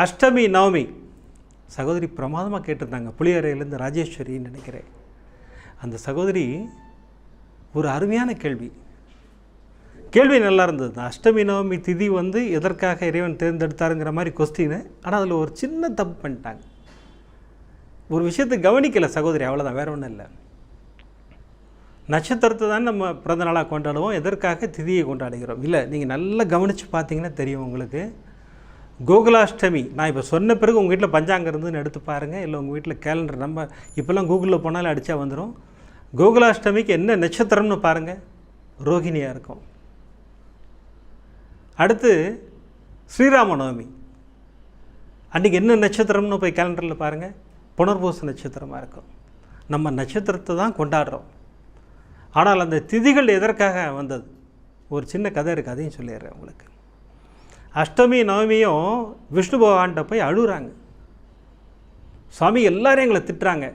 அஷ்டமி நவமி சகோதரி பிரமாதமாக கேட்டிருந்தாங்க. புளியறையிலேருந்து ராஜேஸ்வரின்னு நினைக்கிறேன். அந்த சகோதரி ஒரு அருமையான கேள்வி நல்லா இருந்தது. அஷ்டமி நவமி திதி வந்து எதற்காக இறைவன் தேர்ந்தெடுத்தாருங்கிற மாதிரி கொஸ்டின். ஆனால் அதில் ஒரு சின்ன தப்பு பண்ணிட்டாங்க. ஒரு விஷயத்தை கவனிக்கலை சகோதரி, அவ்வளோதான், வேறு ஒன்றும் இல்லை. நட்சத்திரத்தை தான் நம்ம பிறந்த நாளாக கொண்டாடுவோம், எதற்காக திதியை கொண்டாடுகிறோம் இல்லை. நீங்கள் நல்லா கவனித்து பார்த்தீங்கன்னா தெரியும் உங்களுக்கு. கோகுலாஷ்டமி நான் இப்போ சொன்ன பிறகு உங்கள் வீட்டில் பஞ்சாங்கம் இருந்துன்னு எடுத்து பாருங்கள், இல்லை உங்கள் வீட்டில் கேலண்டர், நம்ம இப்போல்லாம் கூகுளில் போனாலும் அடித்தா வந்துடும். கோகுலாஷ்டமிக்கு என்ன நட்சத்திரம்னு பாருங்கள், ரோஹிணியாக இருக்கும். அடுத்து ஸ்ரீராம நவமி அன்றைக்கி என்ன நட்சத்திரம்னு போய் கேலண்டரில் பாருங்கள், புனர்பூச நட்சத்திரமாக இருக்கும். நம்ம நட்சத்திரத்தை தான் கொண்டாடுறோம். ஆனால் அந்த திதிகள் எதற்காக வந்தது, ஒரு சின்ன கதை இருக்குது, அதையும் சொல்லிடுறேன் உங்களுக்கு. அஷ்டமி நவமியும் விஷ்ணு பகவான்கிட்ட போய் அழுகுறாங்க. சுவாமி எல்லாரும் எங்களை திட்டுறாங்க,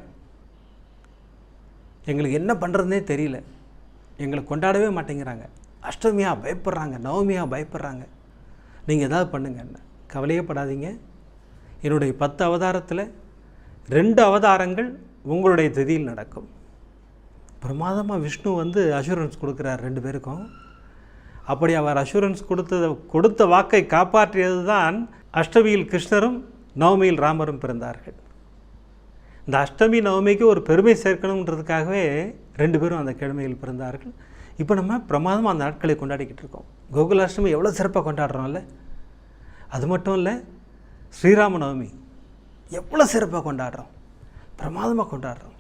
எங்களுக்கு என்ன பண்ணுறதுனே தெரியல, எங்களை கொண்டாடவே மாட்டேங்கிறாங்க, அஷ்டமியாக பயப்படுறாங்க, நவமியாக பயப்படுறாங்க, நீங்கள் ஏதாவது பண்ணுங்க. என்ன கவலையே படாதீங்க, என்னுடைய 10 அவதாரத்தில் 2 அவதாரங்கள் உங்களுடைய திதியில் நடக்கும். பிரமாதமாக விஷ்ணு வந்து அஷூரன்ஸ் கொடுக்குறார் 2 பேருக்கும். அப்படி அவர் அஷூரன்ஸ் கொடுத்த வாக்கை காப்பாற்றியது தான் அஷ்டமியில் கிருஷ்ணரும் நவமியில் ராமரும் பிறந்தார்கள். இந்த அஷ்டமி நவமிக்கு ஒரு பெருமை சேர்க்கணுன்றதுக்காகவே 2 பேரும் அந்த கிழமையில் பிறந்தார்கள். இப்போ நம்ம பிரமாதமாக அந்த நாட்களை கொண்டாடிக்கிட்டு இருக்கோம். கோகுலாஷ்டமி எவ்வளோ சிறப்பாக கொண்டாடுறோம்ல. அது மட்டும் இல்லை, ஸ்ரீராம நவமி எவ்வளோ சிறப்பாக கொண்டாடுறோம், பிரமாதமாக கொண்டாடுறோம்.